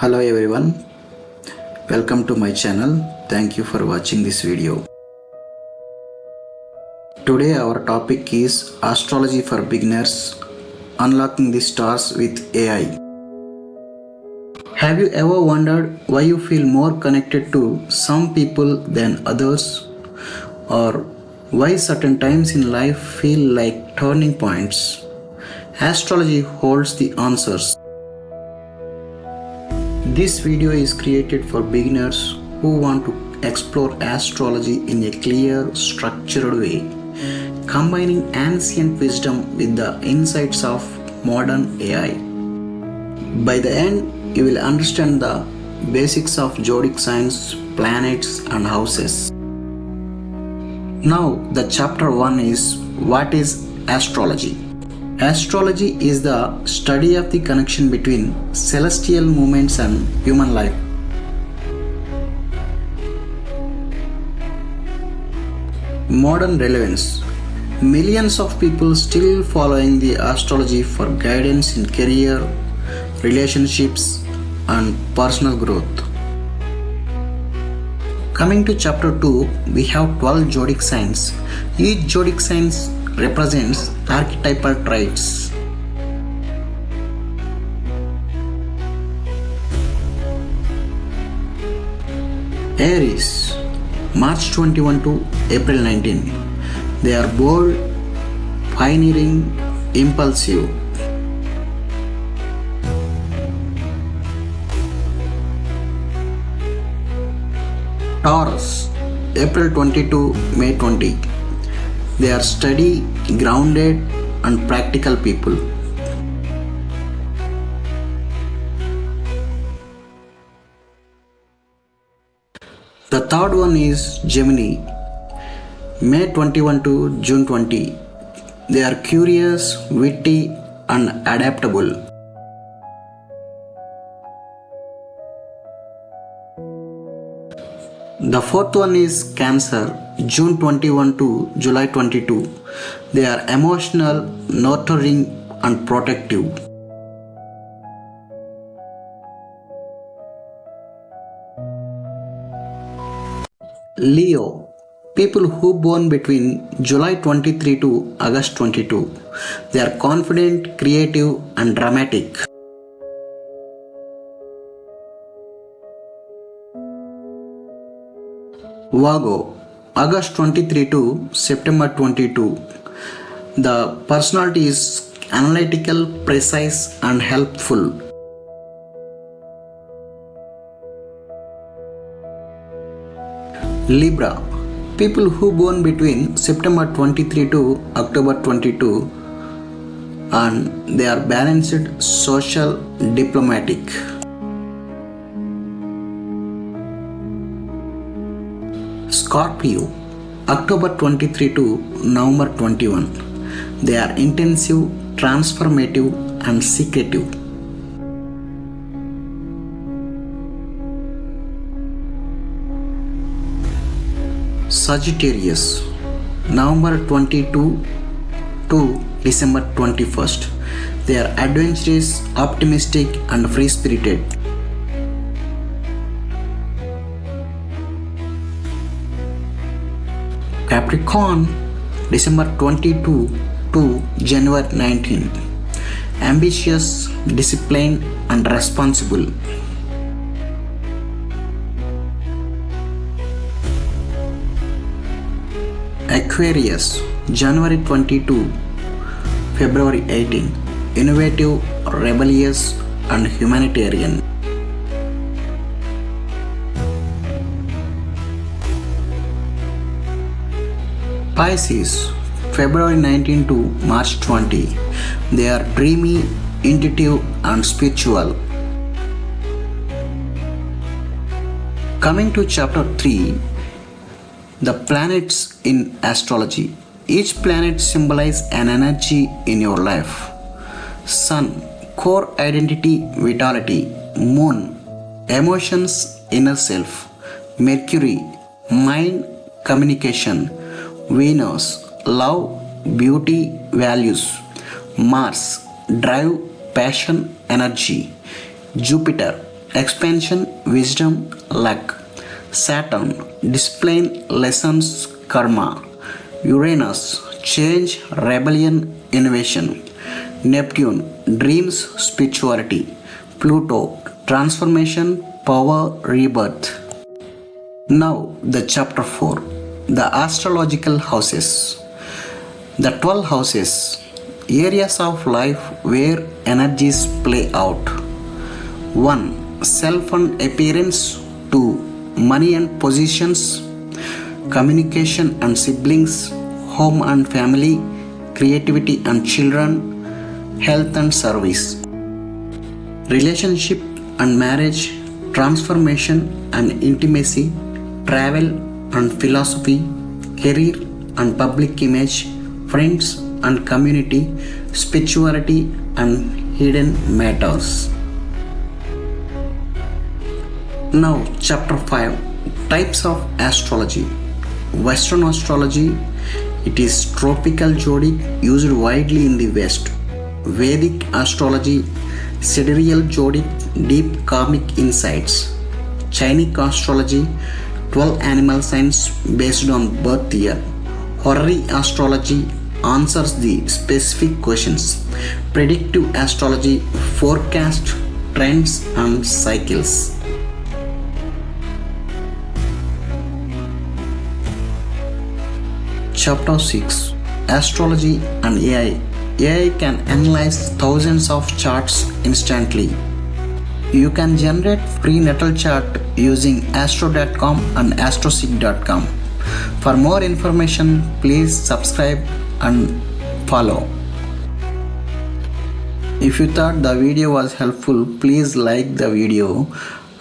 Hello everyone, welcome to my channel. Thank you for watching this video. Today our topic is astrology for beginners, unlocking the stars with AI. Have you ever wondered why you feel more connected to some people than others, or why certain times in life feel like turning points? Astrology holds the answers. This video is created for beginners who want to explore astrology in a clear, structured way, combining ancient wisdom with the insights of modern AI. By the end, you will understand the basics of Zodiac Signs, planets, and houses. Now, the chapter 1 is what is astrology? Astrology is the study of the connection between celestial movements and human life. Modern relevance. Millions of people still following the astrology for guidance in career, relationships, and personal growth. Coming to chapter 2, we have 12 Zodiac signs. Each Zodiac sign represents archetypal traits. Aries, March 21 to April 19. They are bold, pioneering, impulsive. Taurus, April 20 to May 20. They are steady, grounded, and practical people. The third one is Gemini, May 21 to June 20. They are curious, witty, and adaptable. The fourth one is Cancer, June 21 to July 22. They are emotional, nurturing, and protective. Leo, people who born between July 23 to August 22. They are confident, creative, and dramatic. Virgo, August 23 to September 22. The personality is analytical, precise, and helpful. Libra, people who born between September 23 to October 22, and they are balanced, social, diplomatic. Scorpio, October 23 to November 21. They are intensive, transformative, and secretive. Sagittarius, November 22 to December 21st. They are adventurous, optimistic, and free-spirited. Capricorn, December 22 to January 19. Ambitious, disciplined, and responsible. Aquarius, January 22, February 18. Innovative, rebellious, and humanitarian. Pisces, February 19 to March 20. They are dreamy, intuitive, and spiritual. Coming to chapter 3, the planets in astrology. Each planet symbolizes an energy in your life. Sun, core identity, vitality. Moon, emotions, inner self. Mercury, mind, communication. Venus, love, beauty, values. Mars, drive, passion, energy. Jupiter, expansion, wisdom, luck. Saturn, discipline, lessons, karma. Uranus, change, rebellion, innovation. Neptune, dreams, spirituality. Pluto, transformation, power, rebirth. Now, the chapter 4, the astrological houses. The 12 houses, areas of life where energies play out. 1. Self and appearance. 2. Money and positions. Communication and siblings. Home and family. Creativity and children. Health and service. Relationship and marriage. Transformation and intimacy. Travel and philosophy. Career and public image. Friends and community. Spirituality and hidden matters. Now, chapter 5, types of astrology. Western astrology, it is tropical zodiac used widely in the West. Vedic astrology, sidereal zodiac, deep karmic insights. Chinese astrology, 12 animal signs based on birth year. Horary astrology answers the specific questions. Predictive astrology, forecast trends and cycles. Chapter 6, Astrology and AI. AI can analyze thousands of charts instantly. You can generate free natal chart using astro.com and astrosig.com. For more information, please subscribe and follow. If you thought the video was helpful, please like the video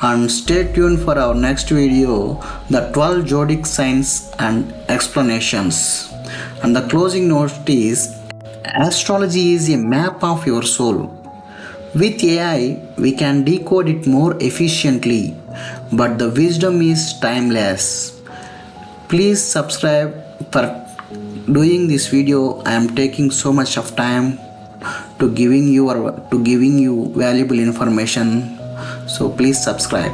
and stay tuned for our next video, the 12 zodiac signs and explanations. And the closing note is, astrology is a map of your soul. With AI, we can decode it more efficiently, but the wisdom is timeless. Please subscribe. For doing this video, I am taking so much of time to giving you valuable information. So please subscribe.